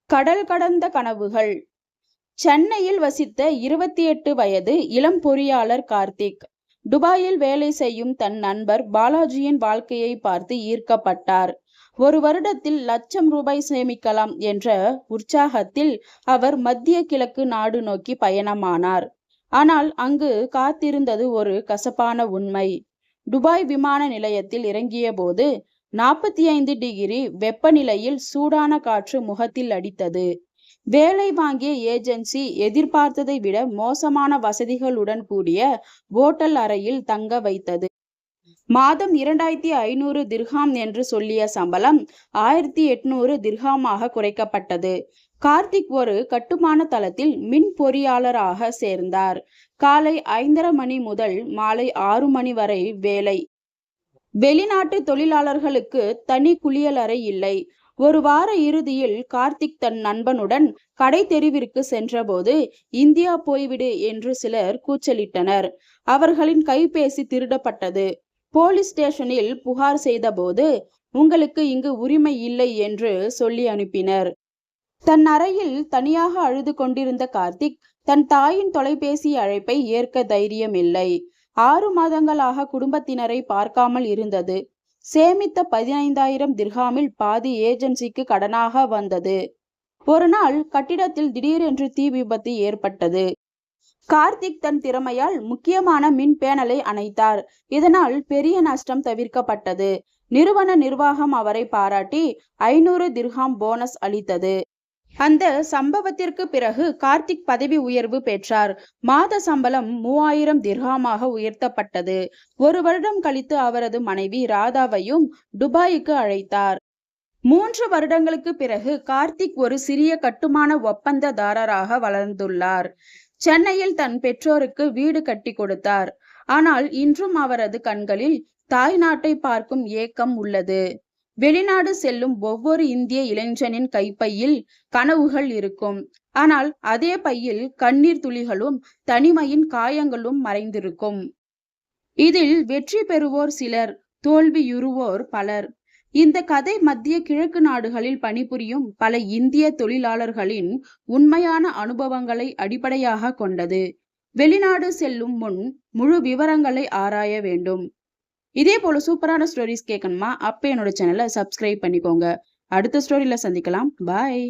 கடல் கடந்த கனவுகள். சென்னையில் வசித்த 28 வயது இளம் பொறியாளர் கார்த்திக் துபாயில் வேலை செய்யும் தன் நண்பர் பாலாஜியின் வாழ்க்கையை பார்த்து ஈர்க்கப்பட்டார். ஒரு வருடத்தில் லட்சம் ரூபாய் சேமிக்கலாம் என்ற உற்சாகத்தில் அவர் மத்திய கிழக்கு நாடு நோக்கி பயணமானார். ஆனால் அங்கு காத்திருந்தது ஒரு கசப்பான உண்மை. துபாய் விமான நிலையத்தில் இறங்கிய போது 45 டிகிரி வெப்பநிலையில் சூடான காற்று முகத்தில் அடித்தது. வேலை வாங்கிய ஏஜென்சி எதிர்பார்த்ததை விட மோசமான வசதிகளுடன் கூடிய ஓட்டல் அறையில் தங்க வைத்தது. மாதம் 2500 திர்ஹாம் என்று சொல்லிய சம்பளம் 1800 திர்ஹாமாக குறைக்கப்பட்டது. கார்த்திக் ஒரு கட்டுமான தளத்தில் மின் பொறியாளராக சேர்ந்தார். காலை 5:30 மணி முதல் மாலை 6 மணி வரை வேலை. வெளிநாட்டு தொழிலாளர்களுக்கு தனி குளியலறை இல்லை. ஒரு வார இறுதியில் கார்த்திக் தன் நண்பனுடன் கடை தெருவிற்கு சென்றபோது இந்தியா போய்விடு என்று சிலர் கூச்சலிட்டனர். அவர்களின் கைபேசி திருடப்பட்டது. போலீஸ் ஸ்டேஷனில் புகார் செய்தபோது உங்களுக்கு இங்கு உரிமை இல்லை என்று சொல்லி அனுப்பினர். தன் அறையில் தனியாக அழுது கொண்டிருந்த கார்த்திக் தன் தாயின் தொலைபேசி அழைப்பை ஏற்க தைரியமில்லை. 6 மாதங்களாக குடும்பத்தினரை பார்க்காமல் இருந்தது. சேமித்த 15,000 திர்ஹாமில் பாதி ஏஜென்சிக்கு கடனாக வந்தது. ஒரு நாள் கட்டிடத்தில் திடீரென்று தீ விபத்து ஏற்பட்டது. கார்த்திக் தன் திறமையால் முக்கியமான மின் பேனலை அணைத்தார். இதனால் பெரிய நஷ்டம் தவிர்க்கப்பட்டது. நிறுவன நிர்வாகம் அவரை பாராட்டி 500 திர்ஹாம் போனஸ் அளித்தது. அந்த சம்பவத்திற்கு பிறகு கார்த்திக் பதவி உயர்வு பெற்றார். மாத சம்பளம் 3000 திர்ஹாமாக உயர்த்தப்பட்டது. ஒரு வருடம் கழித்து அவரது மனைவி ராதாவையும் துபாய்க்கு அழைத்தார். 3 வருடங்களுக்கு பிறகு கார்த்திக் ஒரு சிறிய கட்டுமான ஒப்பந்ததாரராக வளர்ந்துள்ளார். சென்னையில் தன் பெற்றோருக்கு வீடு கட்டி கொடுத்தார். ஆனால் இன்றும் அவரது கண்களில் தாய் நாட்டை பார்க்கும் ஏக்கம் உள்ளது. வெளிநாடு செல்லும் ஒவ்வொரு இந்திய இளைஞனின் கைப்பையில் கனவுகள் இருக்கும். ஆனால் அதே பையில் கண்ணீர் துளிகளும் தனிமையின் காயங்களும் மறைந்திருக்கும். இதில் வெற்றி பெறுவோர் சிலர், தோல்வியுறுவோர் பலர். இந்த கதை மத்திய கிழக்கு நாடுகளில் பணிபுரியும் பல இந்திய தொழிலாளர்களின் உண்மையான அனுபவங்களை அடிப்படையாக கொண்டது. வெளிநாடு செல்லும் முன் முழு விவரங்களை ஆராய வேண்டும். இதே போல சூப்பரான ஸ்டோரிஸ் கேட்கணுமா? அப்ப என்னோட சேனலை சப்ஸ்கிரைப் பண்ணிக்கோங்க. அடுத்த ஸ்டோரியில சந்திக்கலாம். பாய்.